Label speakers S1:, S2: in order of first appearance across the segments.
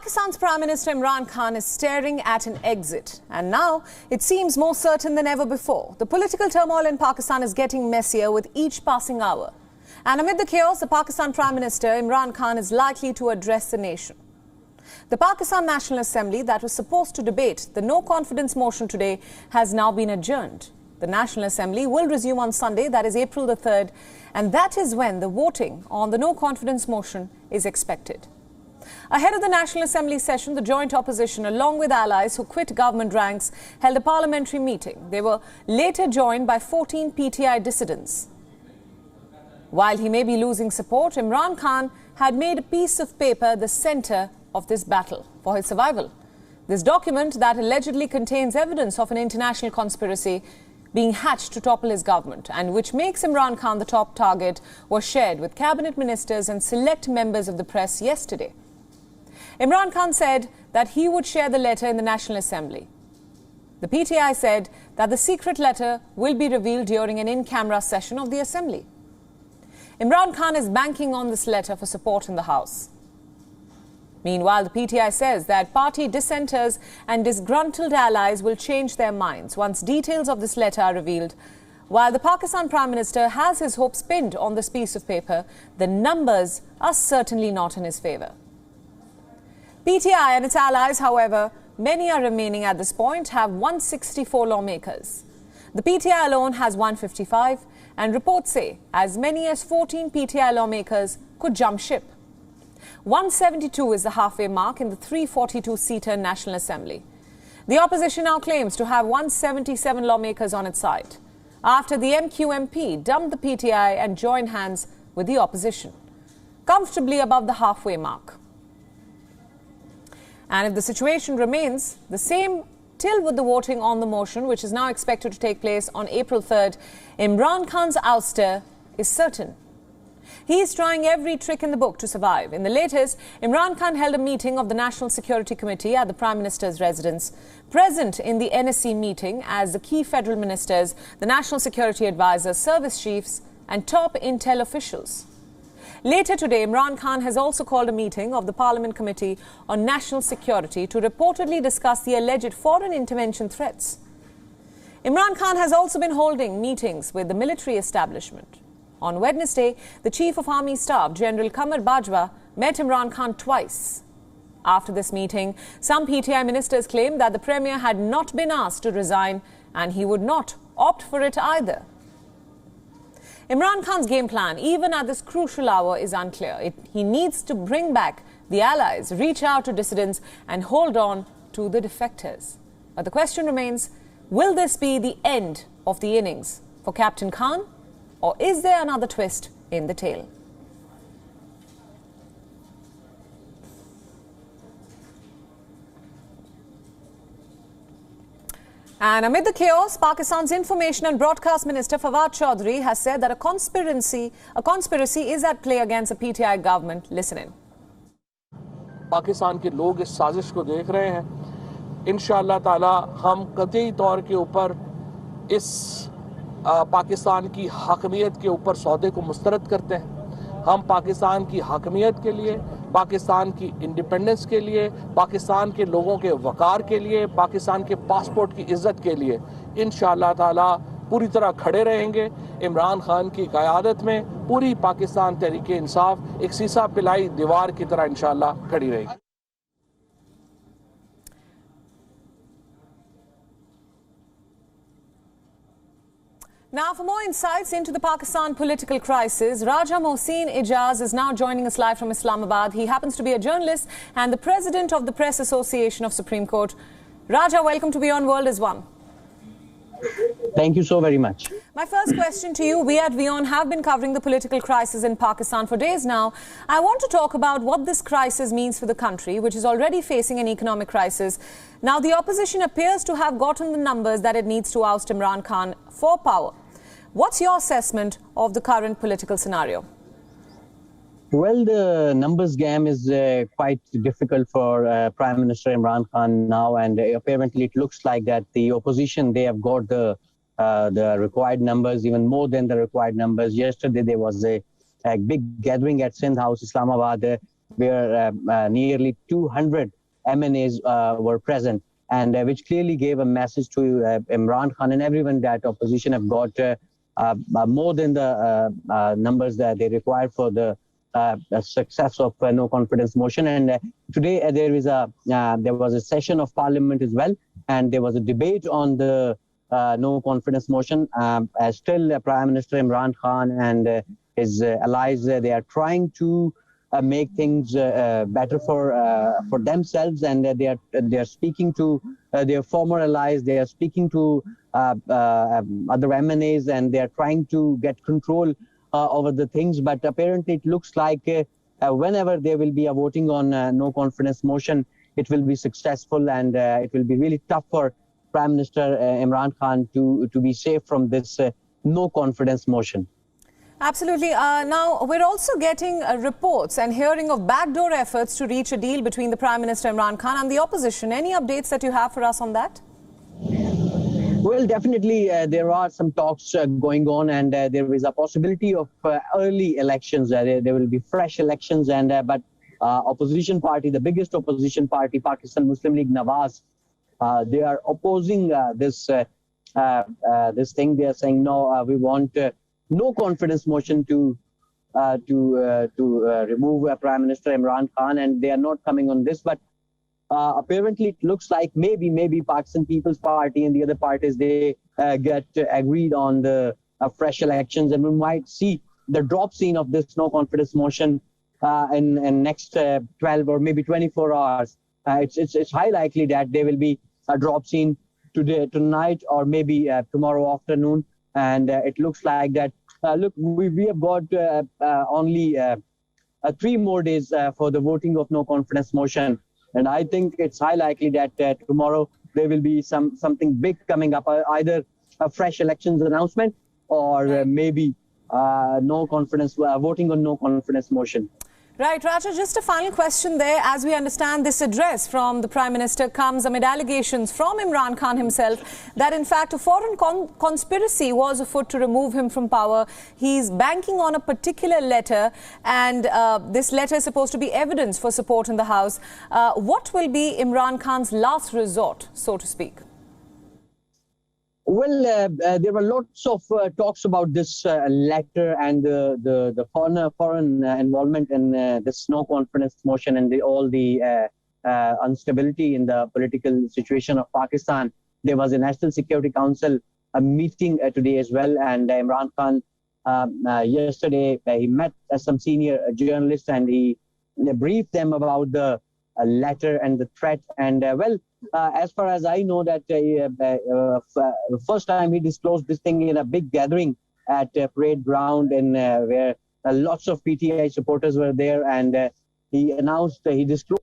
S1: Pakistan's Prime Minister Imran Khan is staring at an exit, and now it seems more certain than ever before. The political turmoil in Pakistan is getting messier with each passing hour. And amid the chaos, the Pakistan Prime Minister Imran Khan is likely to address the nation. The Pakistan National Assembly that was supposed to debate the no-confidence motion today has now been adjourned. The National Assembly will resume on Sunday, that is April the 3rd, and that is when the voting on the no-confidence motion is expected. Ahead of the National Assembly session, the joint opposition, along with allies who quit government ranks, held a parliamentary meeting. They were later joined by 14 PTI dissidents. While he may be losing support, Imran Khan had made a piece of paper the centre of this battle for his survival. This document that allegedly contains evidence of an international conspiracy being hatched to topple his government and which makes Imran Khan the top target was shared with cabinet ministers and select members of the press yesterday. Imran Khan said that he would share the letter in the National Assembly. The PTI said that the secret letter will be revealed during an in-camera session of the Assembly. Imran Khan is banking on this letter for support in the House. Meanwhile, the PTI says that party dissenters and disgruntled allies will change their minds once details of this letter are revealed. While the Pakistan Prime Minister has his hopes pinned on this piece of paper, the numbers are certainly not in his favour. PTI and its allies, however, many are remaining at this point, have 164 lawmakers. The PTI alone has 155, and reports say as many as 14 PTI lawmakers could jump ship. 172 is the halfway mark in the 342-seater National Assembly. The opposition now claims to have 177 lawmakers on its side, after the MQMP dumped the PTI and joined hands with the opposition, comfortably above the halfway mark. And if the situation remains the same till with the voting on the motion, which is now expected to take place on April 3rd, Imran Khan's ouster is certain. He is trying every trick in the book to survive. In the latest, Imran Khan held a meeting of the National Security Committee at the Prime Minister's residence. Present in the NSC meeting as the key federal ministers, the National Security Advisors, service chiefs and top intel officials. Later today, Imran Khan has also called a meeting of the Parliament Committee on National Security to reportedly discuss the alleged foreign intervention threats. Imran Khan has also been holding meetings with the military establishment. On Wednesday, the Chief of Army Staff, General Qamar Bajwa, met Imran Khan twice. After this meeting, some PTI ministers claimed that the Premier had not been asked to resign and he would not opt for it either. Imran Khan's game plan, even at this crucial hour, is unclear. He needs to bring back the allies, reach out to dissidents and hold on to the defectors. But the question remains, will this be the end of the innings for Captain Khan, or is there another twist in the tale? And amid the chaos, Pakistan's Information and Broadcast Minister Fawad Chaudhry has said that a conspiracy is at play against the PTI government. Listen in.
S2: Pakistan के लोग इस साजिश को देख रहे हैं। इंशाअल्लाह ताला हम कतई तौर के ऊपर इस पाकिस्तान की हकमियत के ऊपर सौदे को मुस्तरद करते हैं। हम पाकिस्तान की हकमियत के लिए, पाकिस्तान की इंडिपेंडेंस के लिए, पाकिस्तान के लोगों के वक़ार के लिए, पाकिस्तान के पासपोर्ट की इज़्ज़त के लिए इंशाअल्लाह ताला पूरी तरह खड़े रहेंगे। इमरान खान की क़यादत में पूरी पाकिस्तान तहरीक इंसाफ एक सीसा पिलाई दीवार की तरह इंशाअल्लाह खड़ी रहेगी।
S1: Now, for more insights into the Pakistan political crisis, Raja Mohsin Ijaz is now joining us live from Islamabad. He happens to be a journalist and the president of the Press Association of Supreme Court. Raja, welcome to WION World as one.
S3: Thank you so very much.
S1: My first question to you, we at WION have been covering the political crisis in Pakistan for days now. I want to talk about what this crisis means for the country, which is already facing an economic crisis. Now, the opposition appears to have gotten the numbers that it needs to oust Imran Khan for power. What's your assessment of the current political scenario?
S3: Well, the numbers game is quite difficult for Prime Minister Imran Khan now, and apparently it looks like that the opposition, they have got the required numbers, even more than the required numbers. Yesterday there was a big gathering at Sindh House, Islamabad, where nearly 200 MNAs were present, and which clearly gave a message to Imran Khan and everyone that opposition have got more than the numbers that they require for the success of no confidence motion. And today there was a session of parliament as well, and there was a debate on the no confidence motion. Still, Prime Minister Imran Khan and his allies, they are trying to make things better for themselves, and they are speaking to their former allies. They are speaking to other MNAs, and they are trying to get control over the things. But apparently, it looks like whenever there will be a voting on no confidence motion, it will be successful, and it will be really tough for Prime Minister Imran Khan to be safe from this no confidence motion.
S1: Absolutely. Now, we're also getting reports and hearing of backdoor efforts to reach a deal between the Prime Minister Imran Khan and the opposition. Any updates that you have for us on that?
S3: Well, definitely there are some talks going on, and there is a possibility of early elections. There will be fresh elections, and but opposition party, the biggest opposition party, Pakistan Muslim League Nawaz, they are opposing this thing. They are saying no, we want no confidence motion to remove Prime Minister Imran Khan, and they are not coming on this. But apparently, it looks like maybe Pakistan People's Party and the other parties, they get agreed on the fresh elections, and we might see the drop scene of this no confidence motion in next 12 or maybe 24 hours. It's high likely that there will be a drop scene tonight, or maybe tomorrow afternoon. And it looks like that, look, we have got only 3 more days for the voting of no confidence motion. And I think it's high likely that tomorrow there will be something big coming up, either a fresh elections announcement, or maybe no confidence voting on no confidence motion.
S1: Right, Raja, just a final question there. As we understand, this address from the Prime Minister comes amid allegations from Imran Khan himself that, in fact, a foreign conspiracy was afoot to remove him from power. He's banking on a particular letter, and this letter is supposed to be evidence for support in the House. What will be Imran Khan's last resort, so to speak?
S3: Well, there were lots of talks about this letter and the foreign involvement in this no confidence motion, and all the instability in the political situation of Pakistan. There was a National Security Council meeting today as well, and Imran Khan yesterday he met some senior journalists, and he briefed them about the letter and the threat. And as far as I know, that the first time he disclosed this thing in a big gathering at Parade Ground, where lots of PTI supporters were there, and he disclosed.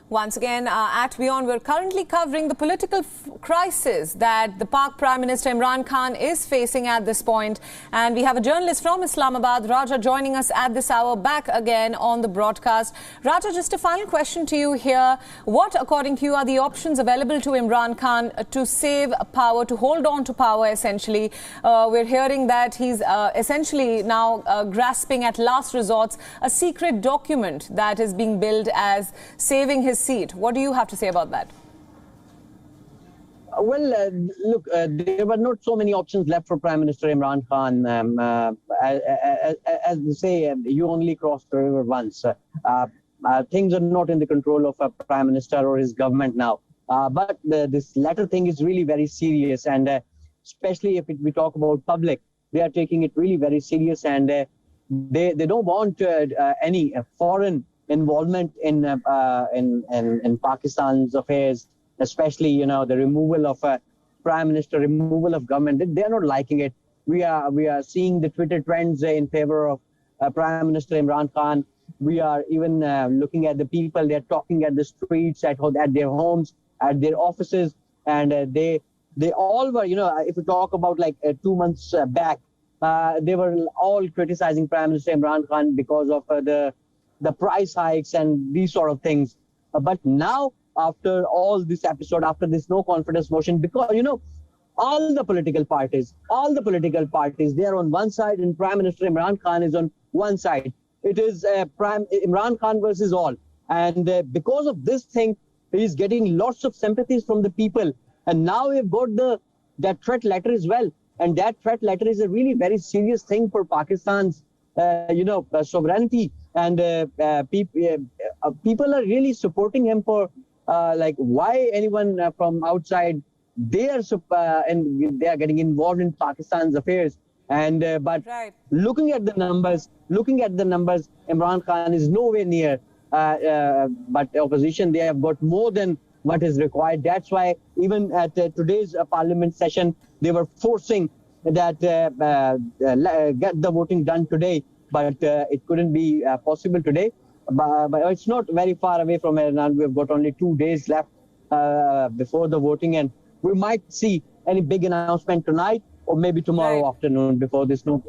S1: Once again, at WION, we're currently covering the political crisis that the Pak Prime Minister Imran Khan is facing at this point. And we have a journalist from Islamabad, Raja, joining us at this hour, back again on the broadcast. Raja, just a final question to you here. What, according to you, are the options available to Imran Khan to save power, to hold on to power, essentially? We're hearing that he's essentially now grasping at last resorts a secret document that is being billed as saving his seat. What do you have to say about that?
S3: Well, look, there were not so many options left for Prime Minister Imran Khan. As they say, you only cross the river once. Things are not in the control of a Prime Minister or his government now. But this letter thing is really very serious, and especially if we talk about public, they are taking it really very serious, and they don't want any foreign involvement in Pakistan's affairs, especially the removal of Prime Minister, removal of government. They are not liking it. We are seeing the Twitter trends in favor of Prime Minister Imran Khan. We are even looking at the people. They're talking at the streets, at their homes, at their offices, and they all were, if you talk about like 2 months back, they were all criticizing Prime Minister Imran Khan because of the price hikes and these sort of things. But now after all this episode, after this no confidence motion, because, all the political parties, they are on one side, and Prime Minister Imran Khan is on one side. It is Imran Khan versus all. And because of this thing, he's getting lots of sympathies from the people. And now we've got that threat letter as well. And that threat letter is a really very serious thing for Pakistan's, sovereignty. And people are really supporting him for, why anyone from outside, they are getting involved in Pakistan's affairs. And but
S1: Right.
S3: looking at the numbers, Imran Khan is nowhere near. But the opposition, they have got more than what is required. That's why even at today's parliament session, they were forcing that get the voting done today. But it couldn't be possible today. But it's not very far away from here, and we've got only 2 days left before the voting, and we might see any big announcement tonight or maybe tomorrow afternoon before this no.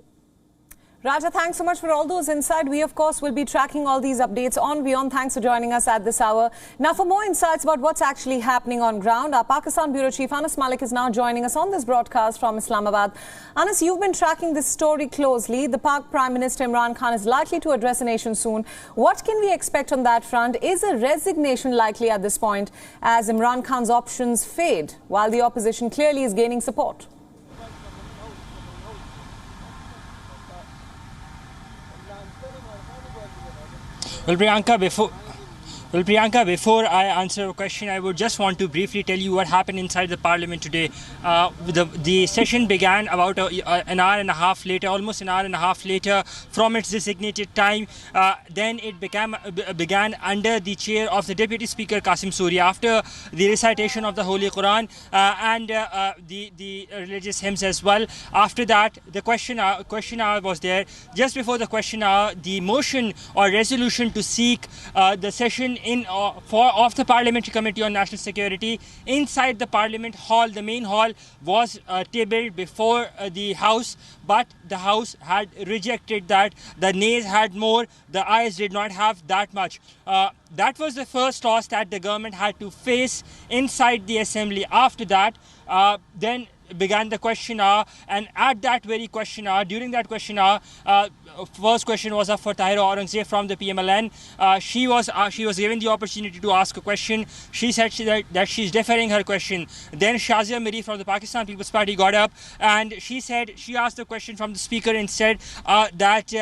S1: Raja, thanks so much for all those insights. We, of course, will be tracking all these updates on WION. Thanks for joining us at this hour. Now, for more insights about what's actually happening on ground, our Pakistan Bureau Chief Anas Mallick is now joining us on this broadcast from Islamabad. Anas, you've been tracking this story closely. The Pak Prime Minister Imran Khan is likely to address the nation soon. What can we expect on that front? Is a resignation likely at this point as Imran Khan's options fade, while the opposition clearly is gaining support?
S4: Well, Priyanka, before I answer your question, I would just want to briefly tell you what happened inside the parliament today. The session began about an hour and a half later, almost an hour and a half later from its designated time. Then it began under the chair of the Deputy Speaker Qasim Suri after the recitation of the Holy Quran and the religious hymns as well. After that, the question hour was there. Just before the question hour, the motion or resolution to seek the session of the Parliamentary Committee on National Security inside the Parliament Hall, the main hall, was tabled before the House, but the House had rejected that. The nays had more, the ayes did not have that much. That was the first toss that the government had to face inside the Assembly. After that, then began the question hour, and at that very question hour, during that question hour, first question was up for Tahira Aurangzeb from the PMLN. She was given the opportunity to ask a question. She said that she's deferring her question. Then Shazia Miri from the Pakistan People's Party got up, and she asked the question from the speaker and said that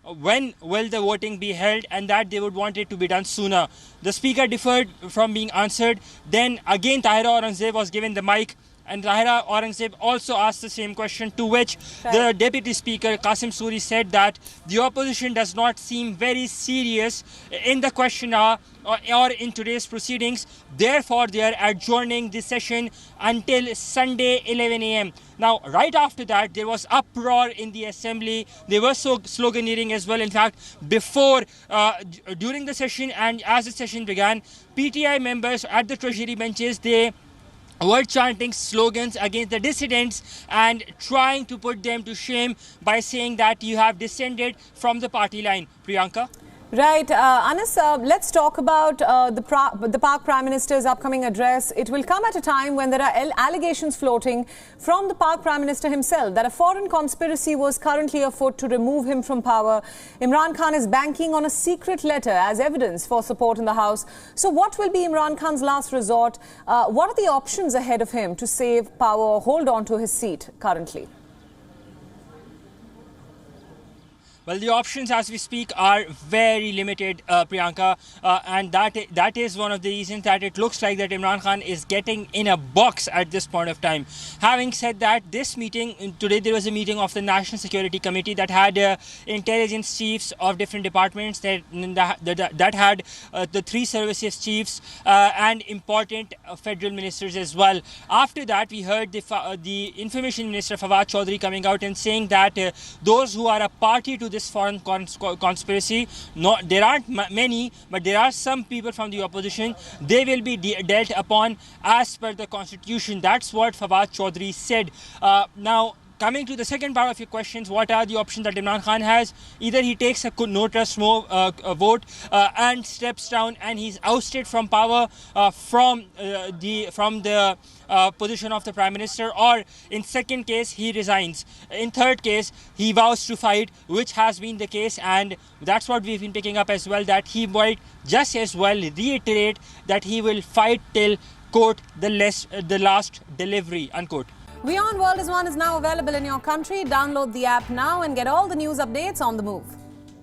S4: when will the voting be held, and that they would want it to be done sooner. The speaker deferred from being answered. Then again Tahira Aurangzeb was given the mic, and Tahira Aurangzeb also asked the same question, to which the Deputy Speaker Qasim Suri said that the opposition does not seem very serious in the question hour or in today's proceedings. Therefore, they are adjourning the session until Sunday 11 a.m. Now, right after that, there was uproar in the Assembly. They were sloganeering as well. In fact, during the session and as the session began, PTI members at the Treasury benches, they were chanting slogans against the dissidents and trying to put them to shame by saying that you have descended from the party line. Priyanka?
S1: Right. Anas, let's talk about the Pak Prime Minister's upcoming address. It will come at a time when there are allegations floating from the Pak Prime Minister himself that a foreign conspiracy was currently afoot to remove him from power. Imran Khan is banking on a secret letter as evidence for support in the House. So what will be Imran Khan's last resort? What are the options ahead of him to save power or hold on to his seat currently?
S4: Well, the options as we speak are very limited, Priyanka, and that is one of the reasons that it looks like that Imran Khan is getting in a box at this point of time. Having said that, this meeting, today there was a meeting of the National Security Committee that had intelligence chiefs of different departments, that had the 3 services chiefs and important federal ministers as well. After that, we heard the Information Minister Fawad Chaudhry coming out and saying that those who are a party to this foreign conspiracy, there aren't many, but there are some people from the opposition. They will be dealt upon as per the constitution. That's what Fawad Chaudhry said. Now, coming to the second part of your questions, what are the options that Imran Khan has? Either he takes a no trust vote and steps down and he's ousted from power from the position of the Prime Minister, or in second case he resigns. In third case he vows to fight, which has been the case, and that's what we've been picking up as well, that he might just as well reiterate that he will fight till, quote, the last delivery, unquote.
S1: WION World is now available in your country. Download the app now and get all the news updates on the move.